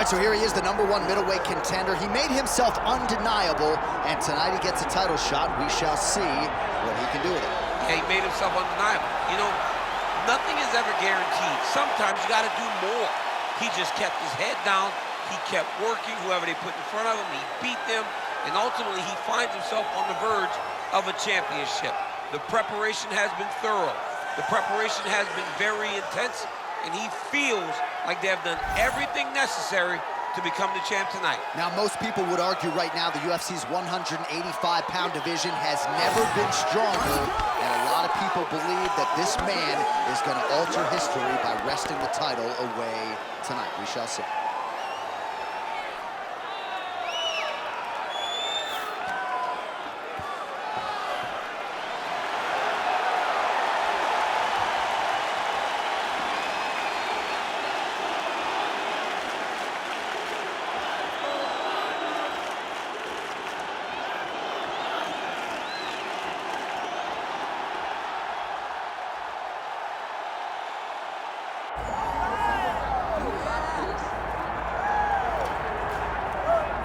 right, so here he is, the #1 middleweight contender. He made himself undeniable, and tonight he gets a title shot. We shall see what he can do with it. Yeah, he made himself undeniable. You know, nothing is ever guaranteed. Sometimes you got to do more. He just kept his head down. He kept working. Whoever they put in front of him, he beat them. And ultimately, he finds himself on the verge of a championship. The preparation has been thorough. The preparation has been very intense. And he feels like they have done everything necessary to become the champ tonight. Now, most people would argue right now the UFC's 185-pound division has never been stronger, and a lot of people believe that this man is going to alter history by wresting the title away tonight. We shall see.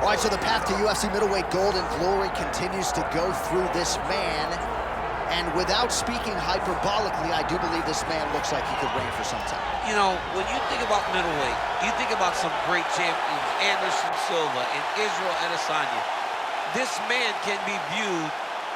All right, so the path to UFC middleweight gold and glory continues to go through this man. And without speaking hyperbolically, I do believe this man looks like he could reign for some time. You know, when you think about middleweight, you think about some great champions, Anderson Silva and Israel Adesanya. This man can be viewed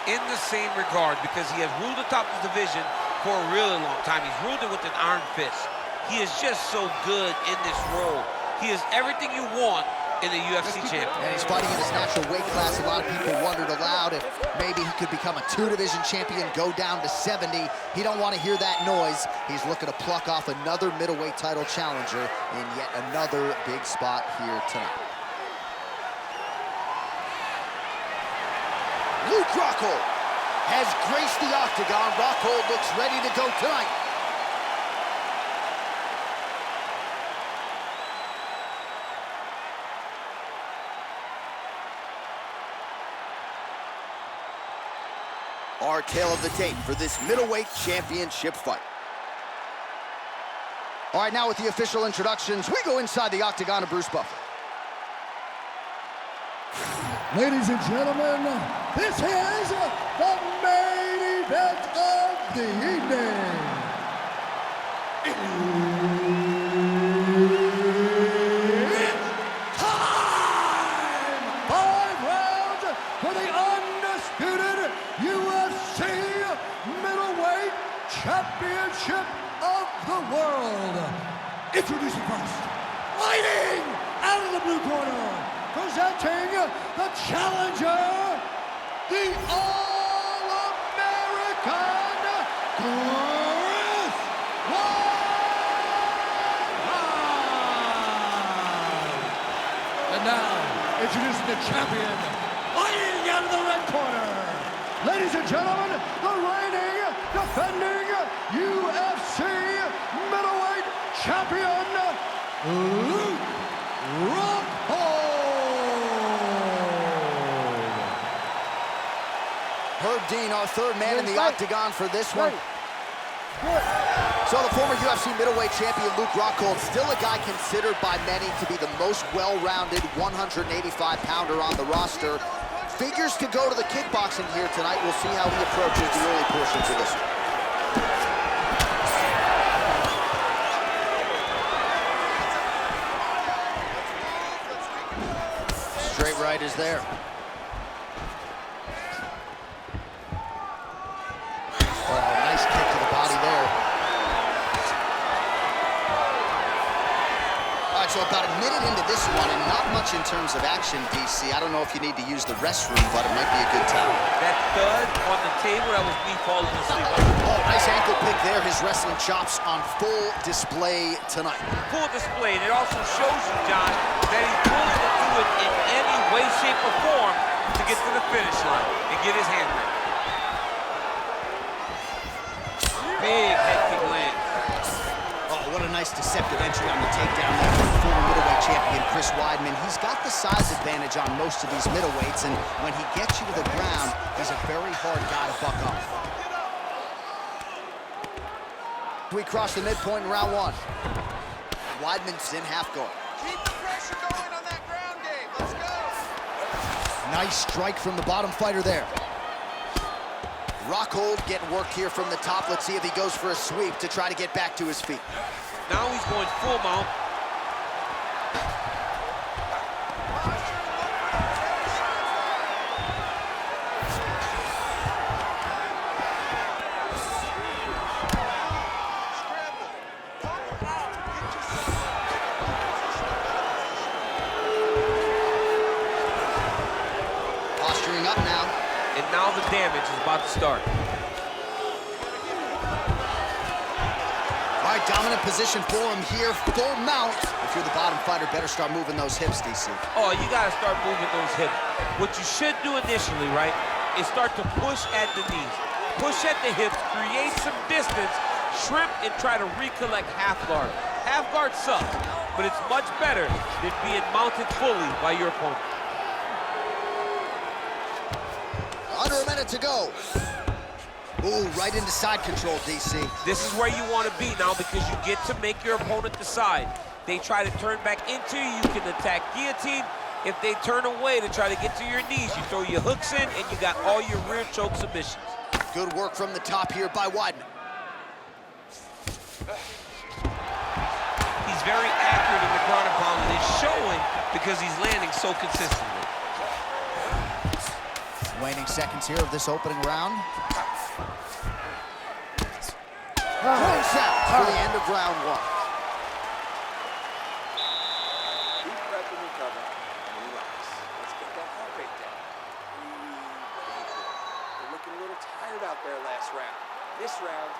in the same regard because he has ruled atop the division for a really long time. He's ruled it with an iron fist. He is just so good in this role. He is everything you want in a UFC champion. And he's fighting in his natural weight class. A lot of people wondered aloud if maybe he could become a 2-division champion, go down to 70. He don't want to hear that noise. He's looking to pluck off another middleweight title challenger in yet another big spot here tonight. Luke Rockhold has graced the octagon. Rockhold looks ready to go tonight. Our tale of the tape for this middleweight championship fight. All right, now with the official introductions, we go inside the octagon of Bruce Buffer. Ladies and gentlemen, this is the main event of the evening. It's time! 5 rounds for the undisputed UFC middleweight championship of the world. Introducing first, fighting out of the blue corner, presenting the challenger, the All-American Chris Weidman. And now, introducing the champion, fighting out of the red corner. Ladies and gentlemen, the reigning, defending UFC middleweight champion, Luke Rockhold. Herb Dean, our third man in the octagon for this one. So the former UFC middleweight champion Luke Rockhold, still a guy considered by many to be the most well-rounded 185-pounder on the roster. Figures to go to the kickboxing here tonight. We'll see how he approaches the early portions of this one. Straight right is there. Oh, nice kick to the body there. All right, so about a minute into this one, and not much in terms of action, DC. I don't know if you need to use the restroom, but it might be a good time. That thud on the table, that was me falling asleep. Oh, nice ankle pick there. His wrestling chops on full display tonight. Full display, and it also shows you, John, that he's willing to do it in any way, shape, or form to get to the finish line and get his hand ready. Big head kick lands. Oh, what a nice deceptive entry on the takedown there from former middleweight champion Chris Weidman. He's got the size advantage on most of these middleweights, and when he gets you to the ground, he's a very hard guy to buck up. We cross the midpoint in round one. Weidman's in half guard. Keep the pressure going. Nice strike from the bottom fighter there. Rockhold getting work here from the top. Let's see if he goes for a sweep to try to get back to his feet. Now he's going full mount. Posturing up now. And now the damage is about to start. All right, dominant position for him here, full mount. If you're the bottom fighter, better start moving those hips, DC. Oh, you gotta start moving those hips. What you should do initially, right, is start to push at the knees. Push at the hips, create some distance, shrimp, and try to recollect half guard. Half guard sucks, but it's much better than being mounted fully by your opponent. Under a minute to go. Ooh, right into side control, DC. This is where you want to be now because you get to make your opponent decide. They try to turn back into you, you can attack guillotine. If they turn away to try to get to your knees, you throw your hooks in and you got all your rear choke submissions. Good work from the top here by Weidman. He's very accurate in the ground and pound, and it's showing because he's landing so consistently. Waning seconds here of this opening round. Points out for the end of round one. Deep breath and recover and relax. Let's get that heart rate down. They're looking a little tired out there last round. This round.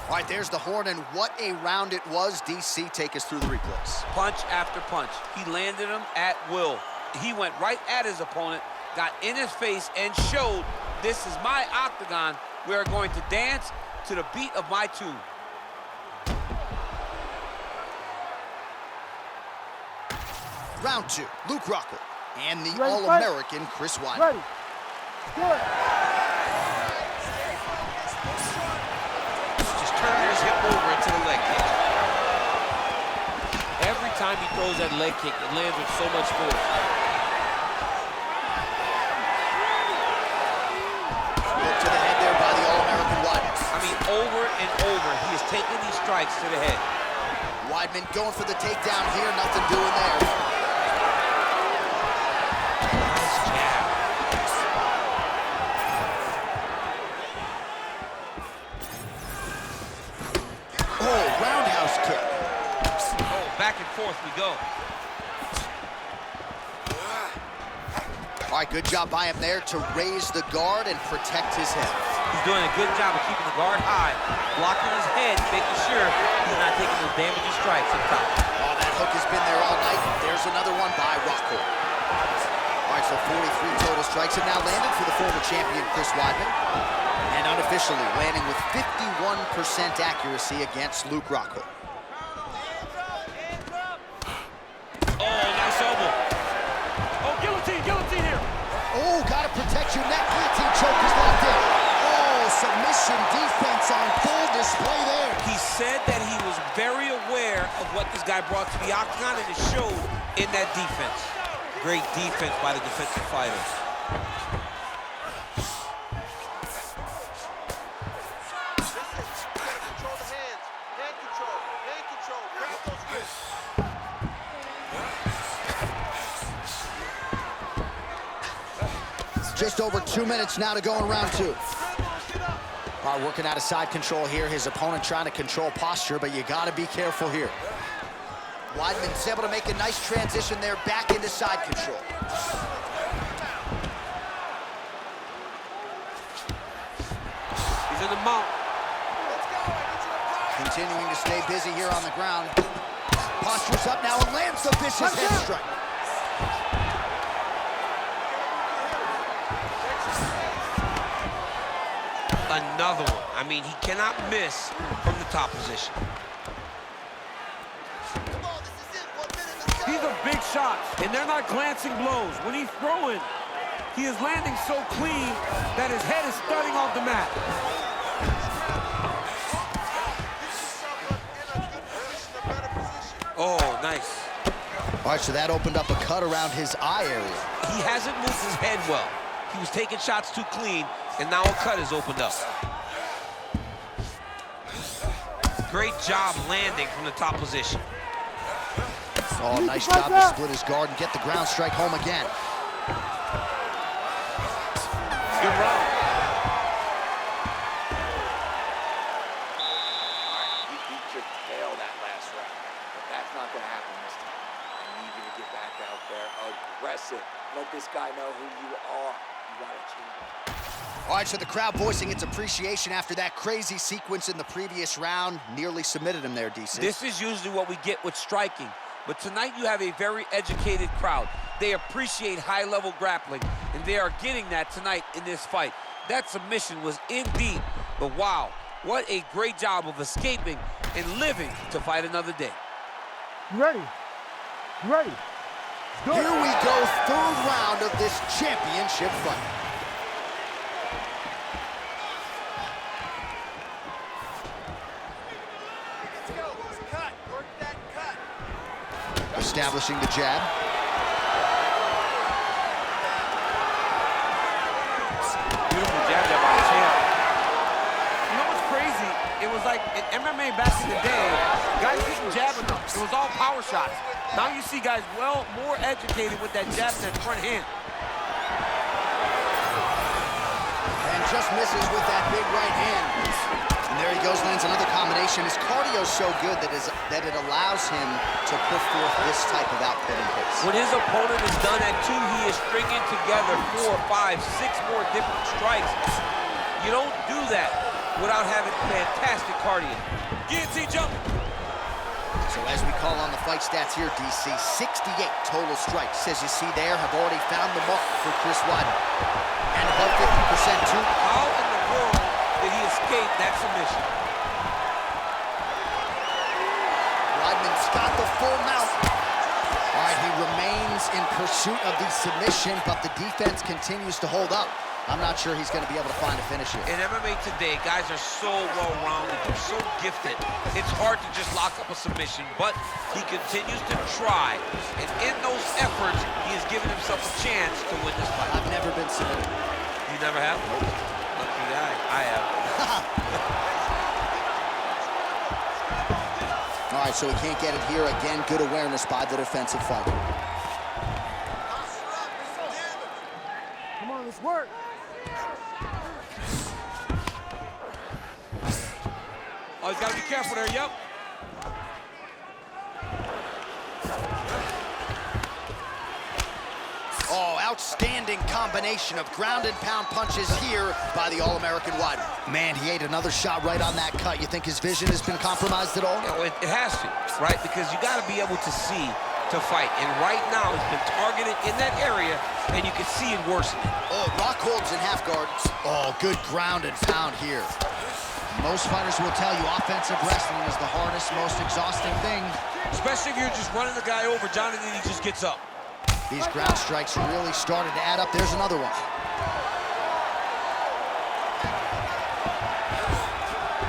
All right, there's the horn, and what a round it was. DC, take us through the replays. Punch after punch. He landed him at will. He went right at his opponent, got in his face, and showed this is my octagon. We are going to dance to the beat of my tune. Round two, Luke Rockhold and the All-American Chris Weidman. Ready. Good. Just turning his hip over into the leg kick. Every time he throws that leg kick, it lands with so much force. Look to the head there by the All-American Weidman. I mean, over and over, he is taking these strikes to the head. Weidman going for the takedown here, nothing doing there. Nice jab. Oh, roundhouse kick. Oh, back and forth we go. All right, good job by him there to raise the guard and protect his head. He's doing a good job of keeping the guard high, blocking his head, making sure he's not taking those damaging strikes up top. Oh, that hook has been there all night. There's another one by Rockhold. All right, so 43 total strikes have now landed for the former champion, Chris Weidman. And unofficially landing with 51% accuracy against Luke Rockhold. Oh, nice elbow. Oh, guillotine here. Oh, gotta protect your neck. Guillotine choke is locked in. Oh, submission defense on full display there. He said that he was very aware of what this guy brought to the octagon, and it showed in that defense. Great defense by the defensive fighters. Control the hands. Hand control. Hand control. Grab those wrists. Just over 2 minutes now to go in round two. All right, working out of side control here. His opponent trying to control posture, but you gotta be careful here. Weidman's able to make a nice transition there back into side control. He's in the mount. Continuing to stay busy here on the ground. Postures up now and lands the vicious head strike. Another one. I mean, he cannot miss from the top position. These are big shots, and they're not glancing blows. When he's throwing, he is landing so clean that his head is starting off the mat. Oh, nice. All right, so that opened up a cut around his eye area. He hasn't moved his head well. He was taking shots too clean, and now a cut is opened up. Great job landing from the top position. Oh, nice job to split his guard and get the ground strike home again. Good run. He could fail that last round, but that's not going to happen this time. I need you to get back out there aggressive. Let this guy know who you are. You got to change. All right, so the crowd voicing its appreciation after that crazy sequence in the previous round. Nearly submitted him there, DC. This is usually what we get with striking. But tonight you have a very educated crowd. They appreciate high-level grappling, and they are getting that tonight in this fight. That submission was indeed, but wow, what a great job of escaping and living to fight another day. You ready? You ready? Here we go, third round of this championship fight. Establishing the jab. Beautiful jab there by the champ. You know what's crazy? It was like in MMA back in the day, guys didn't jab enough. It was all power shots. Now you see guys more educated with that jab and that front hand. And just misses with that big right hand. And there he goes, lands another combination. His cardio's so good that it allows him to put forth this type of output and pace. When his opponent is done at 2, he is stringing together 4, 5, 6 more different strikes. You don't do that without having fantastic cardio. Guillotine jump. So as we call on the fight stats here, DC, 68 total strikes. As you see there, have already found the mark for Chris Weidman. And above 50% too. How in the world did he escape that submission? Weidman's got the full mount. All right, he remains in pursuit of the submission, but the defense continues to hold up. I'm not sure he's going to be able to find a finish here. In MMA today, guys are so well-rounded, they're so gifted. It's hard to just lock up a submission, but he continues to try. And in those efforts, he has given himself a chance to win this fight. I've never been submitted. You never have? Nope. Lucky guy. I have. All right, so he can't get it here. Again, good awareness by the defensive fighter. Come on, let's work. Oh, he's got to be careful there, yep. Oh, outstanding combination of ground and pound punches here by the All-American Weidman. Man, he ate another shot right on that cut. You think his vision has been compromised at all? You know, it has to, right? Because you got to be able to see to fight. And right now, he's been targeted in that area, and you can see it worsening. Oh, Rockholds and half guards. Oh, good ground and pound here. Most fighters will tell you offensive wrestling is the hardest, most exhausting thing. Especially if you're just running the guy over, Jonathan, he just gets up. These ground strikes really started to add up. There's another one.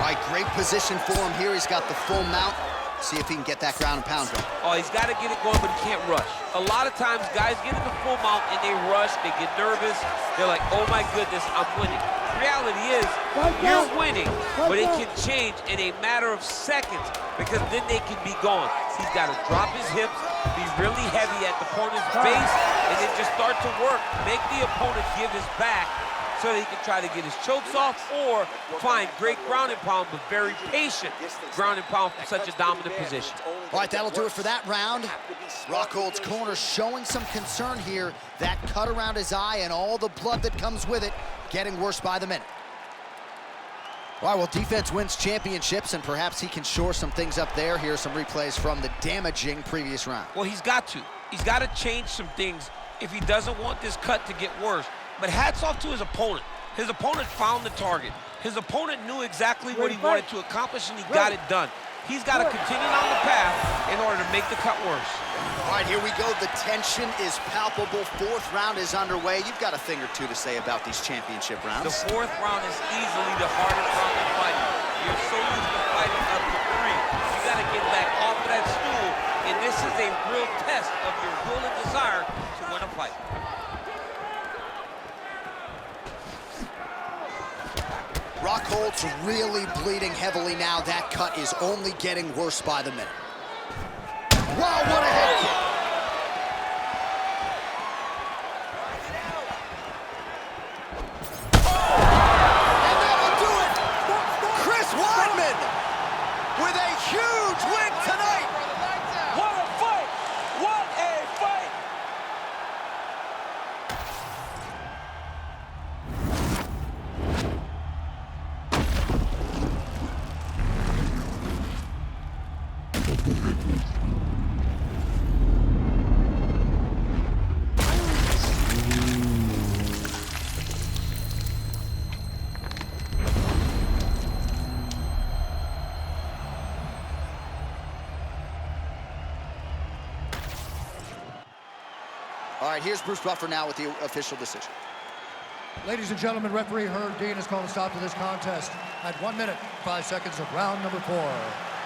All right, great position for him here. He's got the full mount. See if he can get that ground and pound going. Oh, he's got to get it going, but he can't rush. A lot of times, guys get in the full mount and they rush, they get nervous. They're like, oh my goodness, I'm winning. Reality is, you're winning, but it can change in a matter of seconds because then they can be gone. He's got to drop his hips, be really heavy at the opponent's base, and then just start to work. Make the opponent give his back so that he can try to get his chokes off or find great ground and pound, but very patient ground and pound from such a dominant position. All right, that'll do it for that round. Rockhold's corner showing some concern here. That cut around his eye and all the blood that comes with it getting worse by the minute. All right, well, defense wins championships, and perhaps he can shore some things up there. Here are some replays from the damaging previous round. Well, he's got to. He's got to change some things if he doesn't want this cut to get worse. But hats off to his opponent. His opponent found the target. His opponent knew exactly what he wanted to accomplish, and he got it done. He's got to continue down the path in order to make the cut worse. All right, here we go. The tension is palpable. Fourth round is underway. You've got a thing or two to say about these championship rounds. The fourth round is easily the hardest round in fighting. You're so used to fighting up to 3. You got to get back off of that stool, and this is a real test of fight. Rockhold's really bleeding heavily now. That cut is only getting worse by the minute. Wow, what a head kick. And that'll do it. Chris Weidman with a huge win tonight. What a fight! What a fight! All right, here's Bruce Buffer now with the official decision. Ladies and gentlemen, referee Herb Dean has called a stop to this contest at 1 minute, 5 seconds of round number 4.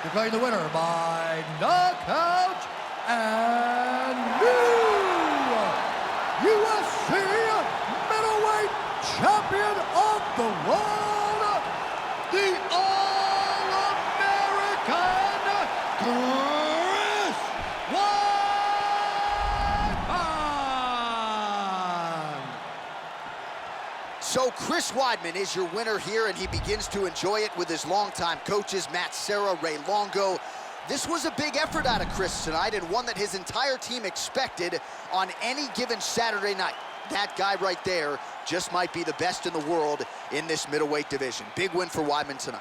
Declaring the winner by knockout and new UFC middleweight champion of the world, the All-American Chris Weidman. So Chris Weidman is your winner here, and he begins to enjoy it with his longtime coaches, Matt Serra, Ray Longo. This was a big effort out of Chris tonight, and one that his entire team expected on any given Saturday night. That guy right there just might be the best in the world in this middleweight division. Big win for Weidman tonight.